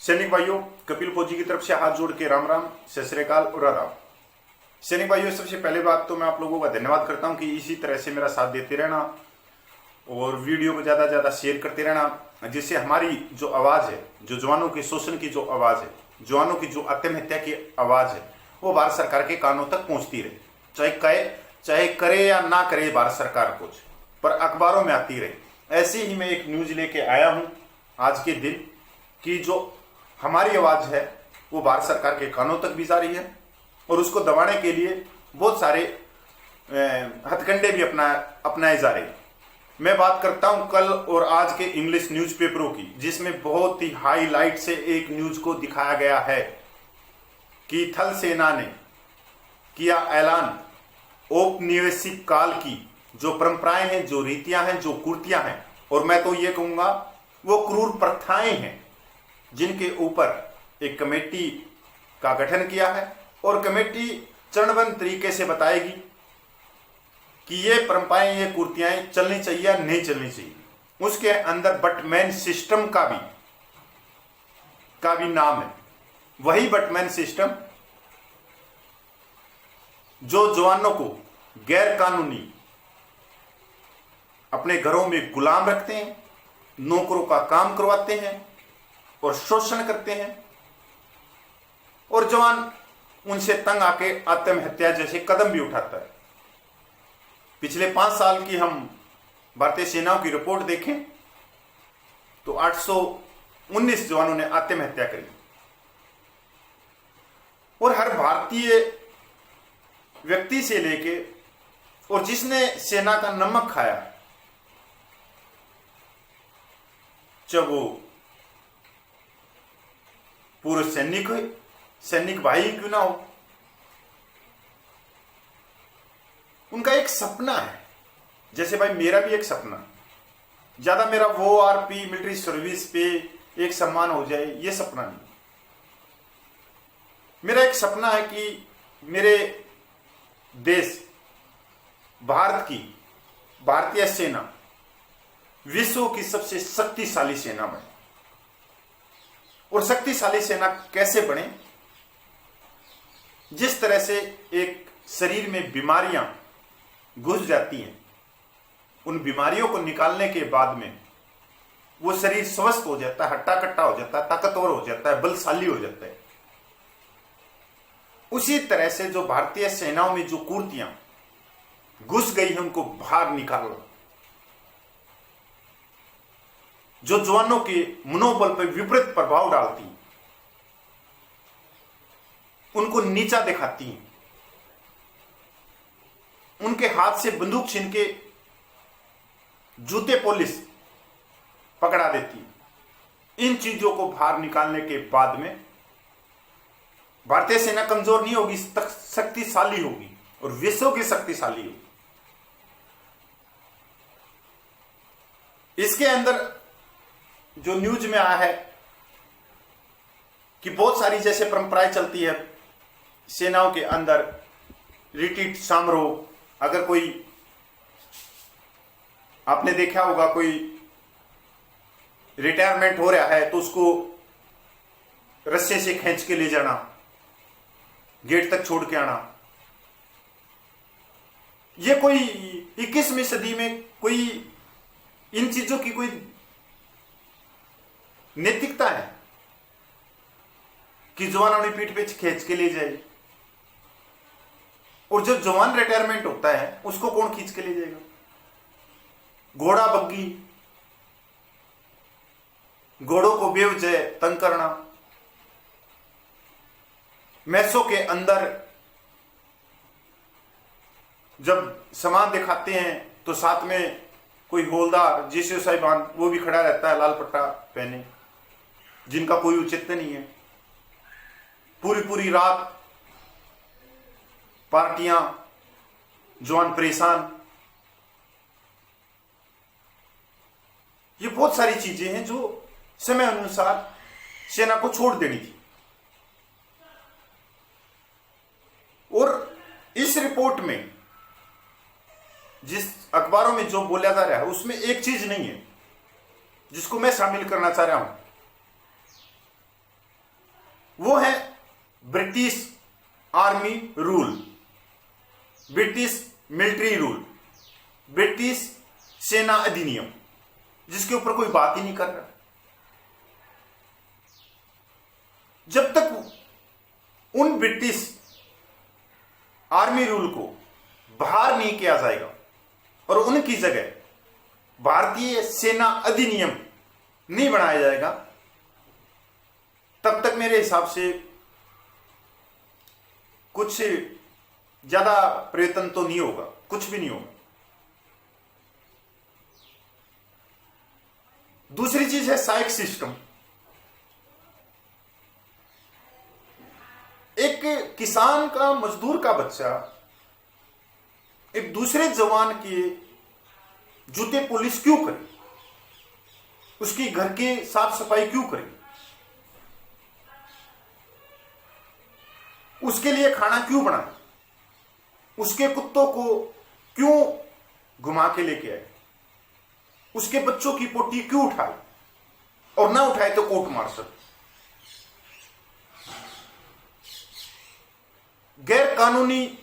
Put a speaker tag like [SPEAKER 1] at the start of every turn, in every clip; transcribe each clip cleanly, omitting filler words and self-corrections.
[SPEAKER 1] सैनिक भाइयों, कपिल फौजी की तरफ से हाथ जोड़ के राम राम, सत श्री अकाल और आदाब। सैनिक भाइयों, सबसे पहले बात तो मैं आप लोगों का धन्यवाद करता हूं कि इसी तरह से मेरा साथ देते रहना और वीडियो को ज्यादा से ज्यादा शेयर करते रहना, जिससे हमारी जो आवाज है, जो जवानों के शोषण की जो आवाज है, जवानों की जो आत्महत्या की आवाज है, वो भारत सरकार के कानों तक पहुंचती रहे। चाहे करे या ना करे भारत सरकार कुछ, पर अखबारों में आती रहे। ऐसे ही मैं एक न्यूज लेके आया हूं आज के दिन कि जो हमारी आवाज है वो भारत सरकार के कानों तक भी जा रही है और उसको दबाने के लिए बहुत सारे हथकंडे भी अपनाए जा रहे हैं। मैं बात करता हूं कल और आज के इंग्लिश न्यूज़पेपरों की, जिसमें बहुत ही हाईलाइट से एक न्यूज को दिखाया गया है कि थल सेना ने किया ऐलान, औपनिवेशिक काल की जो परंपराएं हैं, जो रीतियां हैं, जो कुर्तियां हैं, और मैं तो ये कहूंगा वो क्रूर प्रथाएं हैं, जिनके ऊपर एक कमेटी का गठन किया है और कमेटी चरणबद्ध तरीके से बताएगी कि ये परंपराएं, ये कुर्तियां चलनी चाहिए या नहीं चलनी चाहिए। उसके अंदर बटमैन सिस्टम का भी नाम है। वही बटमैन सिस्टम जो जवानों को गैर कानूनी अपने घरों में गुलाम रखते हैं, नौकरों का काम करवाते हैं और शोषण करते हैं, और जवान उनसे तंग आके आत्महत्या जैसे कदम भी उठाता है। पिछले 5 साल की हम भारतीय सेनाओं की रिपोर्ट देखें तो 819 जवानों ने आत्महत्या करी, और हर भारतीय व्यक्ति से लेके और जिसने सेना का नमक खाया, चाहे वो पूर्व सैनिक भाई क्यों ना हो, उनका एक सपना है। जैसे भाई मेरा भी एक सपना, ज्यादा मेरा वो आरपी मिलिट्री सर्विस पे एक सम्मान हो जाए, ये सपना नहीं। मेरा एक सपना है कि मेरे देश भारत की भारतीय सेना विश्व की सबसे शक्तिशाली सेना बने। और शक्तिशाली सेना कैसे बने? जिस तरह से एक शरीर में बीमारियां घुस जाती हैं, उन बीमारियों को निकालने के बाद में वो शरीर स्वस्थ हो जाता है, हट्टा कट्टा हो जाता है, ताकतवर हो जाता है, बलशाली हो जाता है। उसी तरह से जो भारतीय सेनाओं में जो कुर्तियां घुस गई हैं, उनको बाहर निकालो। जो जवानों के मनोबल पर विपरीत प्रभाव डालती, उनको नीचा दिखाती हैं, उनके हाथ से बंदूक छीन के जूते पुलिस पकड़ा देती। इन चीजों को बाहर निकालने के बाद में भारतीय सेना कमजोर नहीं होगी, शक्तिशाली होगी और विश्व की शक्तिशाली होगी। इसके अंदर जो न्यूज में आया है कि बहुत सारी जैसे परंपराएं चलती है सेनाओं के अंदर, रिट्रीट समारोह। अगर कोई, आपने देखा होगा, कोई रिटायरमेंट हो रहा है तो उसको रस्से से खींच के ले जाना, गेट तक छोड़ के आना। ये कोई 21वीं सदी में कोई इन चीजों की कोई नैतिकता है कि जवान अपनी पीठ पे खींच के ले जाए? और जब जवान रिटायरमेंट होता है उसको कौन खींच के ले जाएगा? घोड़ा बग्गी, घोड़ों को बेवजह तंग करना, मैसों के अंदर जब सामान दिखाते हैं तो साथ में कोई हौलदार जीसीओ साहिबान वो भी खड़ा रहता है, लाल पट्टा पहने, जिनका कोई औचित्य नहीं है। पूरी रात पार्टियां, जवान परेशान। ये बहुत सारी चीजें हैं जो समय अनुसार सेना को छोड़ देनी थी। और इस रिपोर्ट में, जिस अखबारों में जो बोला जा रहा है, उसमें एक चीज नहीं है जिसको मैं शामिल करना चाह रहा हूं वो है British army rule, British military rule, British सेना अधिनियम, जिसके ऊपर कोई बात ही नहीं कर रहा। जब तक उन ब्रिटिश आर्मी रूल को बाहर नहीं किया जाएगा और उनकी जगह भारतीय सेना अधिनियम नहीं बनाया जाएगा, तब तक मेरे हिसाब से कुछ ज्यादा प्रयत्न तो नहीं होगा, कुछ भी नहीं होगा। दूसरी चीज है सहायक सिस्टम। एक किसान का, मजदूर का बच्चा एक दूसरे जवान के जूते पॉलिश क्यों करे, उसकी घर की साफ सफाई क्यों करे, उसके लिए खाना क्यों बनाए, उसके कुत्तों को क्यों घुमा के लेके आए, उसके बच्चों की पोटी क्यों उठाए, और ना उठाए तो कोर्ट मार्शल। गैर कानूनी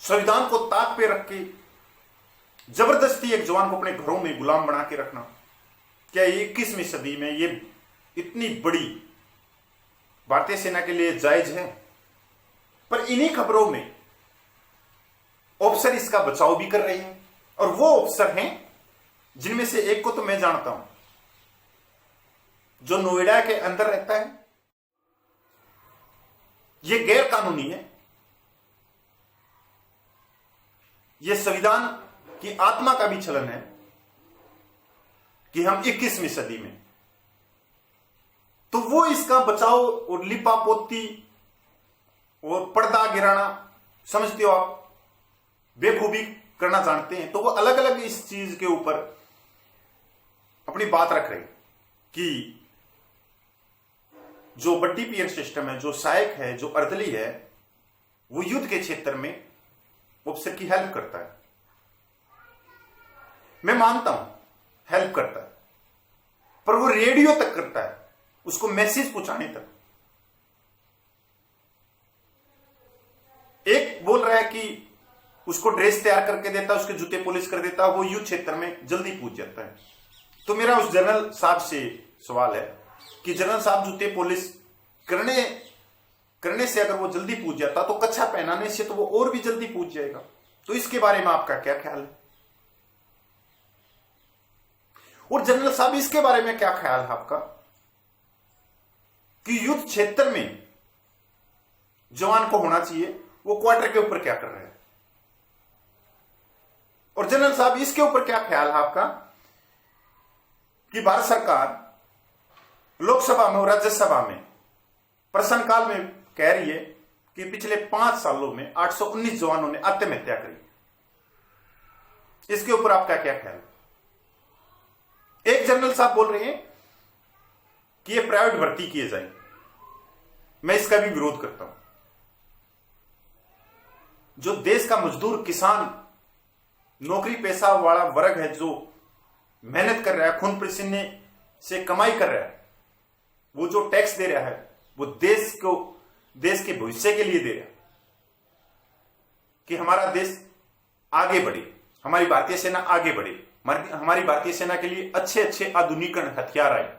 [SPEAKER 1] संविधान को ताक पे रख के जबरदस्ती एक जवान को अपने घरों में गुलाम बना के रखना, क्या ये 21वीं सदी में ये इतनी बड़ी भारतीय सेना के लिए जायज है? पर इन्हीं खबरों में ऑफिसर इसका बचाव भी कर रहे हैं, और वो ऑफिसर हैं जिनमें से एक को तो मैं जानता हूं, जो नोएडा के अंदर रहता है। ये गैर कानूनी है, ये संविधान की आत्मा का भी छलन है कि हम 21वीं सदी में, तो वो इसका बचाव और लिपापोती और पर्दा गिराना, समझते हो आप, बेखूबी करना जानते हैं, तो वो अलग अलग इस चीज के ऊपर अपनी बात रख रहे कि जो बड्डी पियर सिस्टम है, जो सहायक है, जो अर्दली है, वो युद्ध के क्षेत्र में ऑफिसर की हेल्प करता है। मैं मानता हूं हेल्प करता है, पर वो रेडियो तक करता है, उसको मैसेज पहुंचाने तक। एक बोल रहा है कि उसको ड्रेस तैयार करके देता है, उसके जूते पॉलिश कर देता है, वो युद्ध क्षेत्र में जल्दी पहुंच जाता है। तो मेरा उस जनरल साहब से सवाल है कि जनरल साहब जूते पॉलिश करने से अगर वो जल्दी पहुंच जाता, तो कच्छा पहनाने से तो वो और भी जल्दी पहुंच जाएगा। तो इसके बारे में आपका क्या ख्याल है? और जनरल साहब इसके बारे में क्या ख्याल है आपका कि युद्ध क्षेत्र में जवान को होना चाहिए, वो क्वार्टर के ऊपर क्या कर रहे हैं? और जनरल साहब इसके ऊपर क्या ख्याल है आपका कि भारत सरकार लोकसभा में और राज्यसभा में प्रश्नकाल में कह रही है कि पिछले 5 सालों में 819 जवानों ने आत्महत्या करी। इसके ऊपर आपका क्या ख्याल है? एक जनरल साहब बोल रहे हैं कि ये प्राइवेट भर्ती किए जाए, मैं इसका भी विरोध करता हूं। जो देश का मजदूर, किसान, नौकरी पेशा वाला वर्ग है, जो मेहनत कर रहा है, खून पसीने से कमाई कर रहा है, वो जो टैक्स दे रहा है, वो देश के भविष्य के लिए दे रहा है कि हमारा देश आगे बढ़े, हमारी भारतीय सेना आगे बढ़े, हमारी भारतीय सेना के लिए अच्छे अच्छे आधुनिकरण हथियार आए,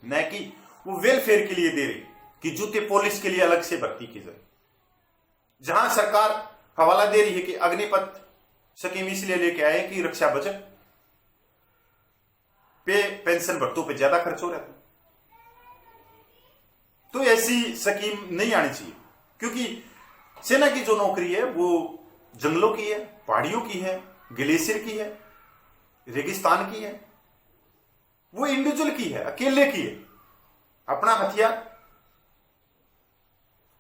[SPEAKER 1] न कि वो वेलफेयर के लिए दे रही कि जूते पॉलिश के लिए अलग से भर्ती की जाए। जहां सरकार हवाला दे रही है कि अग्निपथ स्कीम इसलिए लेके आए कि रक्षा बजट पे, पेंशन भत्तों पे ज्यादा खर्च हो रहा था। तो ऐसी स्कीम नहीं आनी चाहिए, क्योंकि सेना की जो नौकरी है वो जंगलों की है, पहाड़ियों की है, ग्लेशियर की है, रेगिस्तान की है, वो इंडिविजुअल की है, अकेले की है। अपना हथियार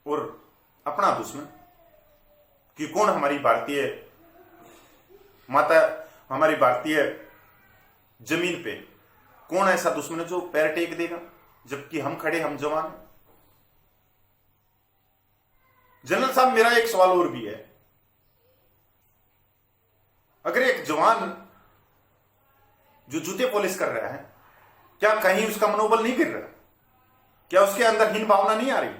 [SPEAKER 1] और अपना दुश्मन, कि कौन हमारी भारतीय माता, हमारी भारतीय जमीन पे कौन ऐसा दुश्मन है जो पैर टेक देगा, जबकि हम खड़े, हम जवान हैं। जनरल साहब, मेरा एक सवाल और भी है, अगर एक जवान जो जूते पॉलिश कर रहा है, क्या कहीं उसका मनोबल नहीं गिर रहा? क्या उसके अंदर हीन भावना नहीं आ रही?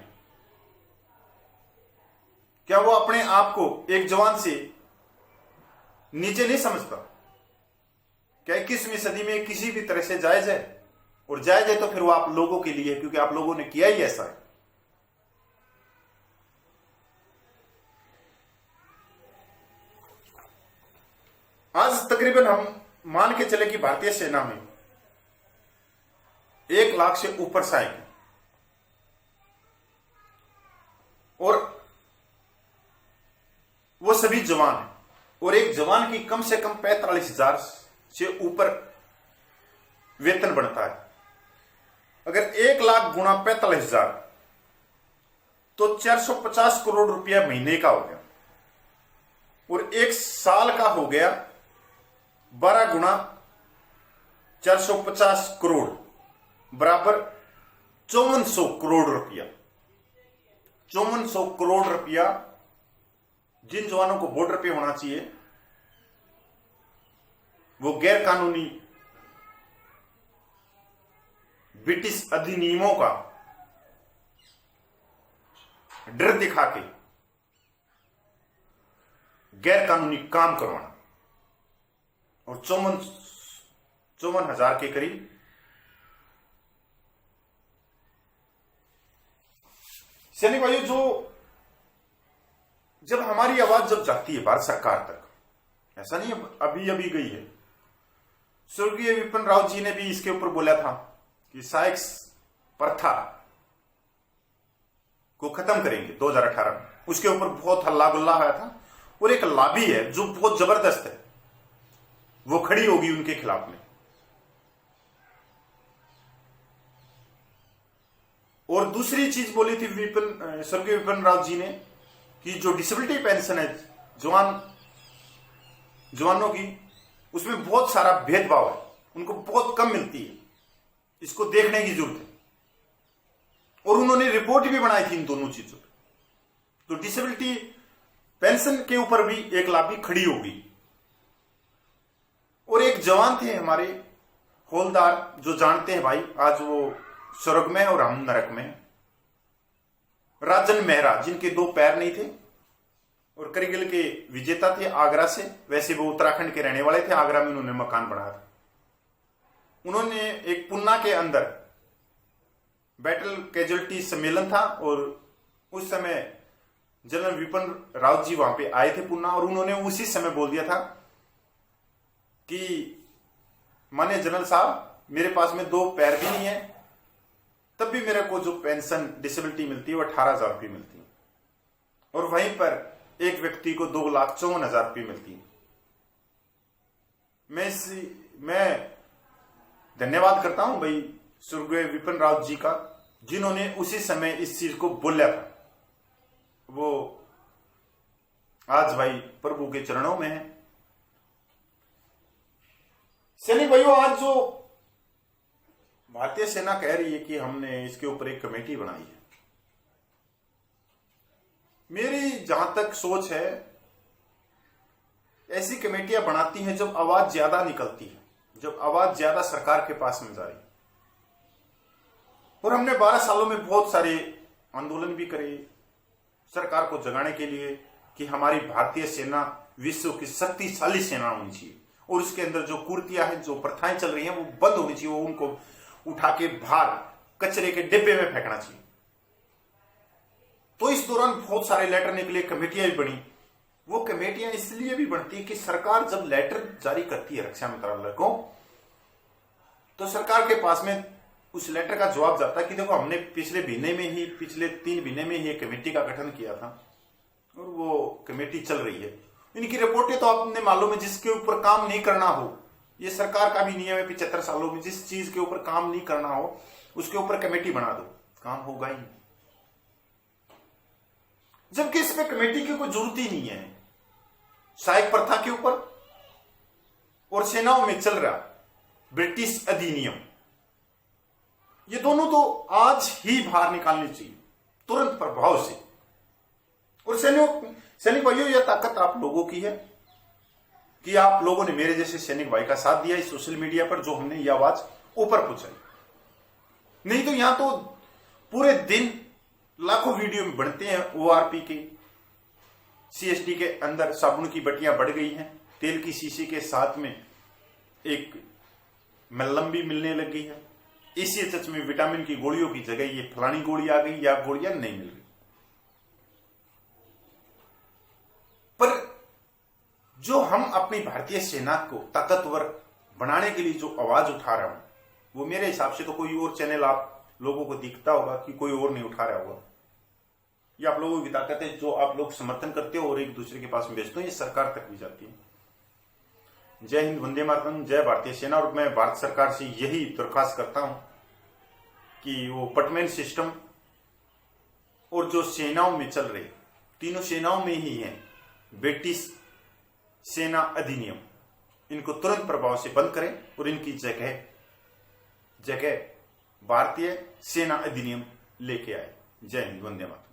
[SPEAKER 1] क्या वो अपने आप को एक जवान से नीचे नहीं समझता? क्या 21वीं सदी में किसी भी तरह से जायज है? और जायज है तो फिर वो आप लोगों के लिए है, क्योंकि आप लोगों ने किया ही ऐसा है। आज तकरीबन हम मान के चले कि भारतीय सेना में 1 लाख से ऊपर सैनिक, और वो सभी जवान हैं, और एक जवान की कम से कम 45,000 से ऊपर वेतन बनता है। अगर 1 लाख गुणा 45,000 तो 450 करोड़ रुपया महीने का हो गया, और 1 साल का हो गया 12 गुणा 450 करोड़ बराबर 5400 करोड़ रुपया। 5400 करोड़ रुपया जिन जवानों को बॉर्डर पे होना चाहिए, वो गैर कानूनी ब्रिटिश अधिनियमों का डर दिखा के गैर कानूनी काम करवाना, और 54,000 के करीब सैनिक भाइयों, जो जब हमारी आवाज जब जाती है भारत सरकार तक, ऐसा नहीं अभी अभी गई है। स्वर्गीय विपिन रावत जी ने भी इसके ऊपर बोला था कि सहायक प्रथा को खत्म करेंगे 2018 में। उसके ऊपर बहुत हल्ला गुल्ला आया था, और एक लॉबी है जो बहुत जबरदस्त है, वो खड़ी होगी उनके खिलाफ में। और दूसरी चीज बोली थी स्वर्गीय विपिन रावत जी ने कि जो डिसेबिलिटी पेंशन है जवानों की, उसमें बहुत सारा भेदभाव है, उनको बहुत कम मिलती है, इसको देखने की जरूरत है। और उन्होंने रिपोर्ट भी बनाई थी इन दोनों चीजों पर। तो डिसेबिलिटी पेंशन के ऊपर भी एक लॉबी खड़ी होगी। और एक जवान थे हमारे हौलदार, जो जानते हैं भाई, आज वो स्वर्ग में और हम नरक में, राजन मेहरा, जिनके 2 पैर नहीं थे और करगिल के विजेता थे आगरा से। वैसे वो उत्तराखंड के रहने वाले थे, आगरा में उन्होंने मकान बनाया था। उन्होंने एक पुन्ना के अंदर बैटल कैजुअलिटी सम्मेलन था, और उस समय जनरल विपिन रावत जी वहां पे आए थे पुन्ना, और उन्होंने उसी समय बोल दिया था कि माने जनरल साहब, मेरे पास में 2 पैर भी नहीं है, तब भी मेरे को जो पेंशन डिसेबिलिटी मिलती है वो 18,000 रुपये मिलती है, और वहीं पर एक व्यक्ति को 2,54,000 रुपये मिलती है। मैं धन्यवाद करता हूं भाई स्वर्गीय विपिन रावत जी का, जिन्होंने उसी समय इस चीज को बोला था। वो आज भाई प्रभु के चरणों में है। सैनिक भाइयों, आज जो भारतीय सेना कह रही है कि हमने इसके ऊपर एक कमेटी बनाई है, मेरी जहां तक सोच है, ऐसी कमेटियां बनाती हैं जब आवाज ज्यादा निकलती है, जब आवाज ज्यादा सरकार के पास में जा रही। और हमने 12 सालों में बहुत सारे आंदोलन भी करे सरकार को जगाने के लिए कि हमारी भारतीय सेना विश्व की शक्तिशाली सेना होनी चाहिए, और उसके अंदर जो कुर्तियां हैं, जो प्रथाएं चल रही हैं, वो बंद होनी चाहिए, वो उनको उठा के बाहर कचरे के डिब्बे में फेंकना चाहिए। तो इस दौरान बहुत सारे लेटर निकले, कमेटियां भी बनी। वो कमेटियां इसलिए भी बनती है कि सरकार जब लेटर जारी करती है रक्षा मंत्रालय को, तो सरकार के पास में उस लेटर का जवाब जाता है कि देखो, हमने पिछले 3 महीने में ही एक कमेटी का गठन किया था, और वो कमेटी चल रही है। इनकी रिपोर्टें तो आपने मालूम है, जिसके ऊपर काम नहीं करना हो, ये सरकार का भी नियम है 75 सालों में, जिस चीज के ऊपर काम नहीं करना हो उसके ऊपर कमेटी बना दो, काम होगा ही। जबकि इस पे कमेटी की कोई जरूरत ही नहीं है। सहायक प्रथा के ऊपर और सेनाओं में चल रहा ब्रिटिश अधिनियम, ये दोनों तो आज ही बाहर निकालनी चाहिए तुरंत प्रभाव से। और सैनिक भाइयों, यह ताकत आप लोगों की है कि आप लोगों ने मेरे जैसे सैनिक भाई का साथ दिया इस सोशल मीडिया पर, जो हमने यह आवाज ऊपर पहुंचाई। नहीं तो यहां तो पूरे दिन लाखों वीडियो में बनते हैं ओआरपी के। सीएसडी के अंदर साबुन की बटियां बढ़ गई हैं, तेल की शीशी के साथ में एक मल्लम भी मिलने लग गई है। ECHH में विटामिन की गोलियों की जगह ये फलानी गोली आ गई या गोलियां नहीं मिल गई। पर जो हम अपनी भारतीय सेना को ताकतवर बनाने के लिए जो आवाज उठा रहा हूं, वो मेरे हिसाब से तो कोई और चैनल आप लोगों को दिखता होगा कि कोई और नहीं उठा रहा होगा। ये आप लोगों की ताकत है जो आप लोग समर्थन करते हो और एक दूसरे के पास में भेजते हो, ये सरकार तक भी जाती है। जय हिंद, वंदे मातरम, जय भारतीय सेना। और मैं भारत सरकार से यही दरख्वास्त करता हूं कि वो पटमेन सिस्टम और जो सेनाओं में चल रहे, तीनों सेनाओं में ही है बेटी सेना अधिनियम, इनको तुरंत प्रभाव से बंद करें और इनकी जगह भारतीय सेना अधिनियम लेके आए। जय हिंद, वंदे मातरम।